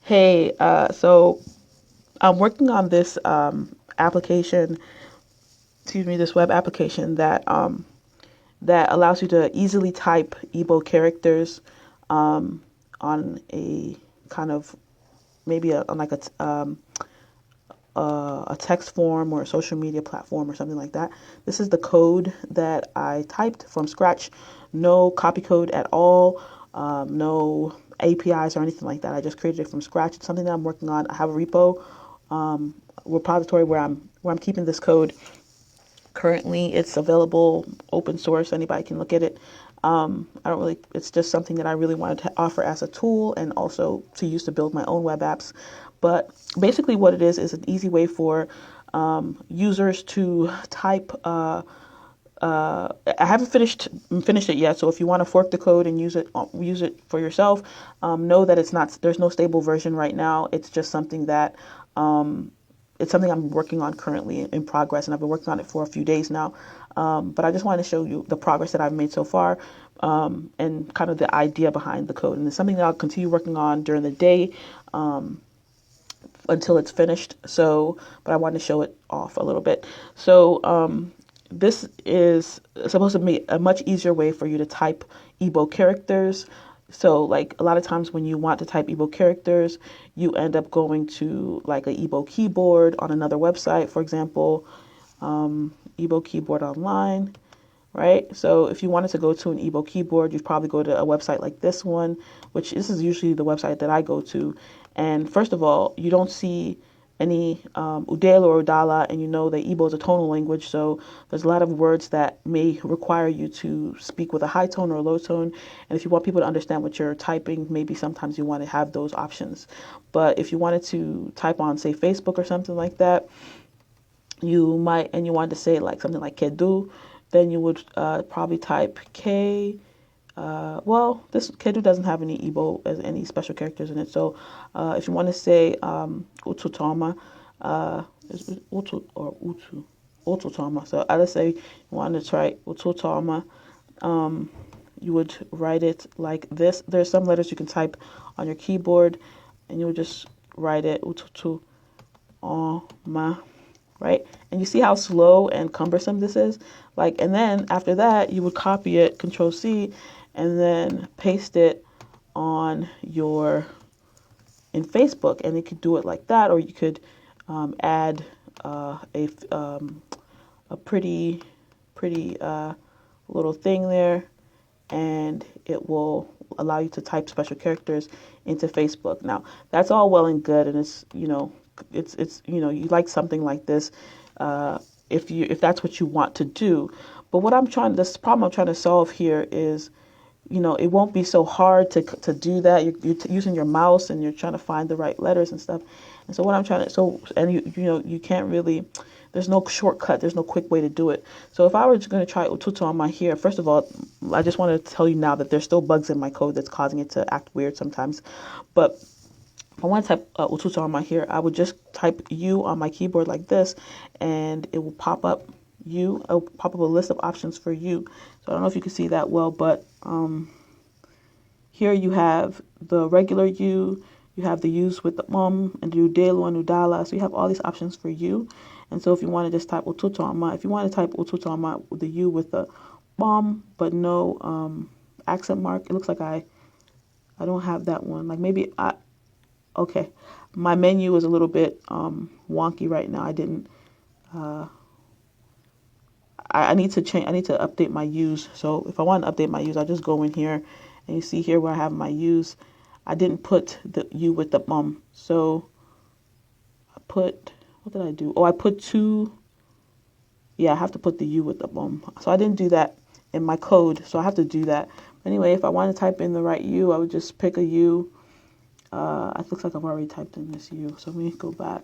Hey, so I'm working on this application, this web application that allows you to easily type Igbo characters on a kind of maybe on like a text form or a social media platform or something like that. This is the code that I typed from scratch. No copy code at all. No APIs or anything like that. I just created it from scratch. It's something that I'm working on. I have a repo, repository where I'm keeping this code. Currently, it's available open source. Anybody can look at it. I don't really. It's just something that I really wanted to offer as a tool and also to use to build my own web apps. But basically, what it is an easy way for users to type. I haven't finished it yet. So if you want to fork the code and use it for yourself, know that it's not. There's no stable version right now. It's just something that. It's something I'm working on currently in progress, and I've been working on it for a few days now. But I just wanted to show you the progress that I've made so far, and kind of the idea behind the code. And it's something that I'll continue working on during the day until it's finished. So, but I wanted to show it off a little bit. So, this is supposed to be a much easier way for you to type Igbo characters. So like a lot of times when you want to type Igbo characters, you end up going to like a Igbo Keyboard on another website, for example, Igbo Keyboard online, right? So if you wanted to go to an Igbo Keyboard, you'd probably go to a website like this one, which this is usually the website that I go to. And first of all, you don't see any udela or udala, and you know that Igbo is a tonal language, so there's a lot of words that may require you to speak with a high tone or a low tone. And if you want people to understand what you're typing, maybe sometimes you want to have those options. But if you wanted to type on, say, Facebook or something like that, you might, and you wanted to say like something like kedu, then you would probably type K. Well, this Kedu doesn't have any Igbo as any special characters in it. So if you want to say Ututama, Utu or Utu, Ututama. So let's say you want to try Ututama, you would write it like this. There's some letters you can type on your keyboard, and you would just write it Ututu ma, right? And you see how slow and cumbersome this is? Like, and then after that, you would copy it, Control C, and then paste it on in Facebook. And you could do it like that, or you could add a pretty little thing there, and it will allow you to type special characters into Facebook. Now, that's all well and good, and it's you like something like this if that's what you want to do. But this problem I'm trying to solve here is, it won't be so hard to do that. You're using your mouse and you're trying to find the right letters and stuff. And so what I'm trying to, and you can't really, there's no shortcut. There's no quick way to do it. So if I were just going to try Ututu on my here, first of all, I just want to tell you now that there's still bugs in my code that's causing it to act weird sometimes. But if I want to type Ututu on my here, I would just type U on my keyboard like this, and it will pop up it'll pop up a list of options for you. So I don't know if you can see that well, but here you have the regular U, you have the U's with the and the udelu and udala. So you have all these options for you. And so if you want to just type Ututama, if you want to type Ututama with the U with the but no accent mark, it looks like I don't have that one. Like maybe okay, my menu is a little bit wonky right now. I didn't. I need to change. I need to update my U's. So if I want to update my U's, I'll just go in here, and you see here where I have my U's. I didn't put the U with the So I put, what did I do? Oh, I put two. Yeah, I have to put the U with the So I didn't do that in my code, so I have to do that. Anyway, if I want to type in the right U, I would just pick a U. It looks like I've already typed in this U. So let me go back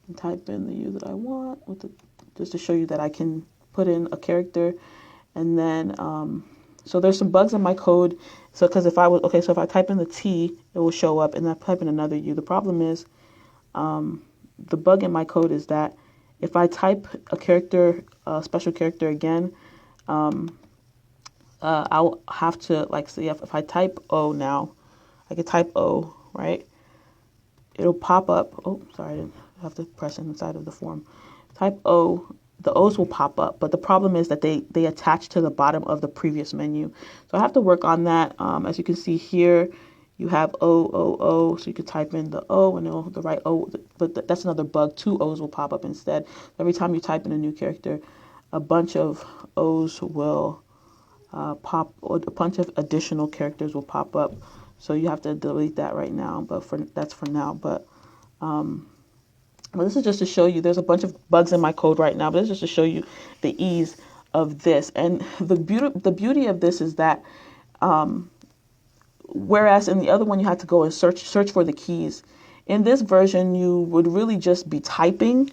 and type in the U that I want just to show you that I can put in a character. And then so there's some bugs in my code. So because if I type in the T, it will show up, and then I type in another U. The problem is the bug in my code is that if I type a character, a special character again, I'll have to, like, see if I type O now, I could type O, right? it'll pop up. Oh, sorry, I didn't have to press inside of the form. Type O, the O's will pop up, but the problem is that they attach to the bottom of the previous menu. So I have to work on that. As you can see here, you have O, so you could type in the O and the right O, but that's another bug. 2 O's will pop up instead. Every time you type in a new character, a bunch of O's will pop, or a bunch of additional characters will pop up. So you have to delete that right now, but that's for now. But this is just to show you, there's a bunch of bugs in my code right now, but this is just to show you the ease of this. And the beauty of this is that whereas in the other one you had to go and search for the keys, in this version you would really just be typing,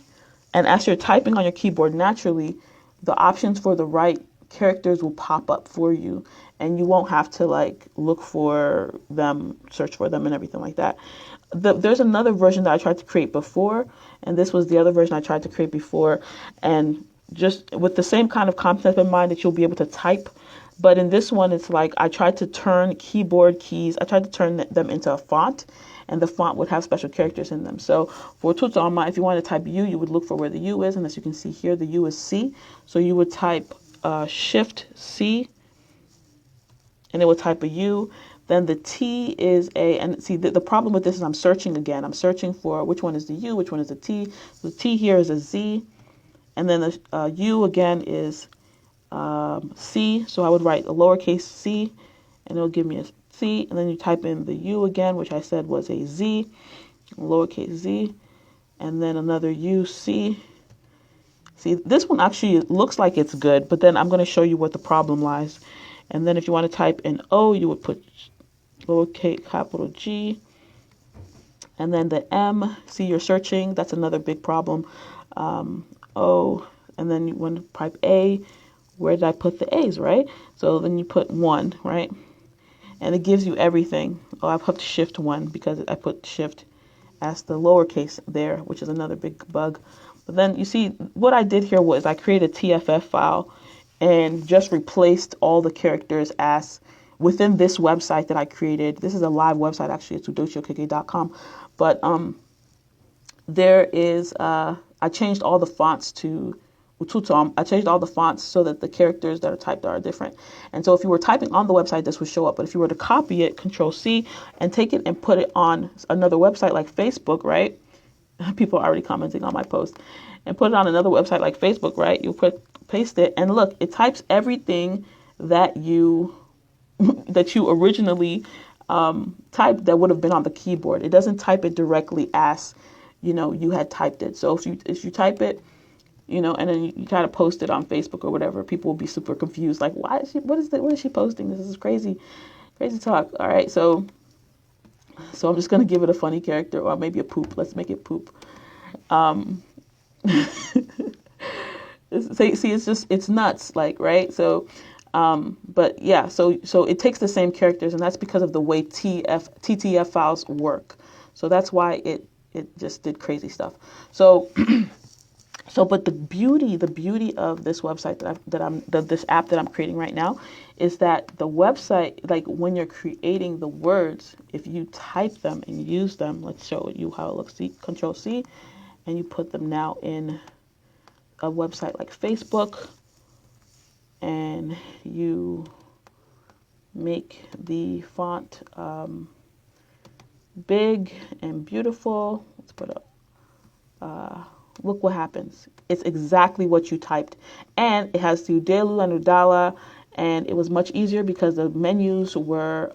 and as you're typing on your keyboard naturally, the options for the right characters will pop up for you, and you won't have to like look for them, search for them and everything like that. There's another version that I tried to create before, and this was the other version I tried to create before, and just with the same kind of concept in mind that you'll be able to type. But in this one, it's like I tried to turn keyboard keys, I tried to turn them into a font, and the font would have special characters in them. So for Tutsama, if you want to type U, you would look for where the U is, and as you can see here, the U is C. So you would type Shift C, and it will type a U. Then the T is a, and see the problem with this is I'm searching again. I'm searching for which one is the U, which one is the T. So the T here is a Z, and then the U again is C. So I would write a lowercase c, and it'll give me a C, and then you type in the U again, which I said was a Z, lowercase z, and then another U, C. See, this one actually looks like it's good, but then I'm going to show you what the problem lies. And then if you want to type in O, you would put lowercase capital G. And then the M, see, you're searching. That's another big problem. O, and then you want to type A. Where did I put the A's, right? So then you put 1, right? And it gives you everything. Oh, I've put shift 1 because I put shift as the lowercase there, which is another big bug. But then you see what I did here was I created a TFF file and just replaced all the characters as within this website that I created. This is a live website, actually. It's udochiokk.com. But there is, I changed all the fonts to Ututom. I changed all the fonts so that the characters that are typed are different. And so if you were typing on the website, this would show up. But if you were to copy it, Control C, and take it and put it on another website like Facebook, right? People are already commenting on my post. And put it on another website like Facebook, right? You paste it, and look, it types everything that you originally typed that would have been on the keyboard. It doesn't type it directly as you had typed it. So if you type it, and then you try to post it on Facebook or whatever, people will be super confused. Like, what is she posting? This is crazy talk. All right. So I'm just going to give it a funny character, or maybe a poop. Let's make it poop. See, it's nuts, like, right? So, but yeah, so it takes the same characters, and that's because of the way TTF files work. So that's why it just did crazy stuff. So, but the beauty of this website this app that I'm creating right now is that the website, like when you're creating the words, if you type them and use them, let's show you how it looks. Control C, and you put them now in a website like Facebook, and you make the font big and beautiful. Let's put up. Look what happens. It's exactly what you typed. And it has the Udelu and Udala, and it was much easier because the menus were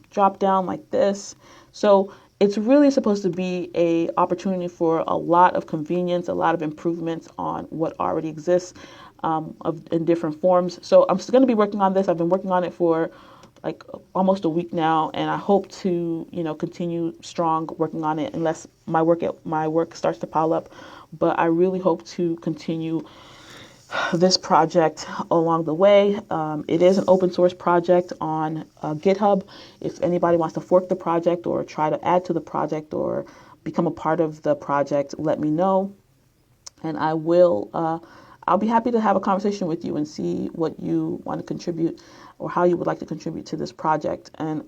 dropped down like this. So it's really supposed to be an opportunity for a lot of convenience, a lot of improvements on what already exists in different forms. So I'm still going to be working on this. I've been working on it for like almost a week now, and I hope to continue strong working on it unless my work starts to pile up. But I really hope to continue this project along the way. It is an open source project on GitHub. If anybody wants to fork the project or try to add to the project or become a part of the project, let me know, and I will. I'll be happy to have a conversation with you and see what you want to contribute or how you would like to contribute to this project. And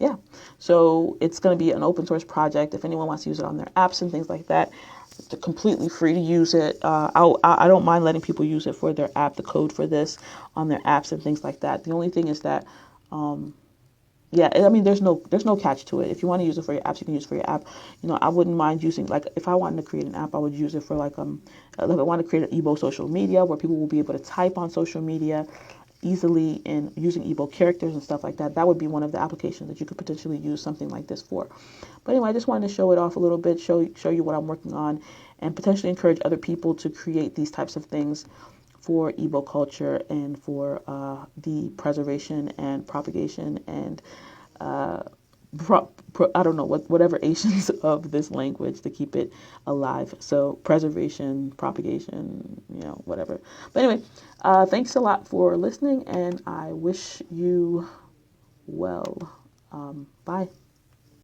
yeah, so it's going to be an open source project. If anyone wants to use it on their apps and things like that, they're completely free to use it. I don't mind letting people use it for their app, the code for this on their apps and things like that. The only thing is that, yeah, I mean, there's no catch to it. If you want to use it for your apps, you can use it for your app. I wouldn't mind using, like, if I wanted to create an app, I would use it for like if I want to create an Igbo social media where people will be able to type on social media easily and using Igbo characters and stuff like that. That would be one of the applications that you could potentially use something like this for. But anyway, I just wanted to show it off a little bit, show you what I'm working on, and potentially encourage other people to create these types of things for Igbo culture and for the preservation and propagation and I don't know whatever Asians of this language to keep it alive. So preservation, propagation, whatever. But anyway, thanks a lot for listening, and I wish you well. Bye.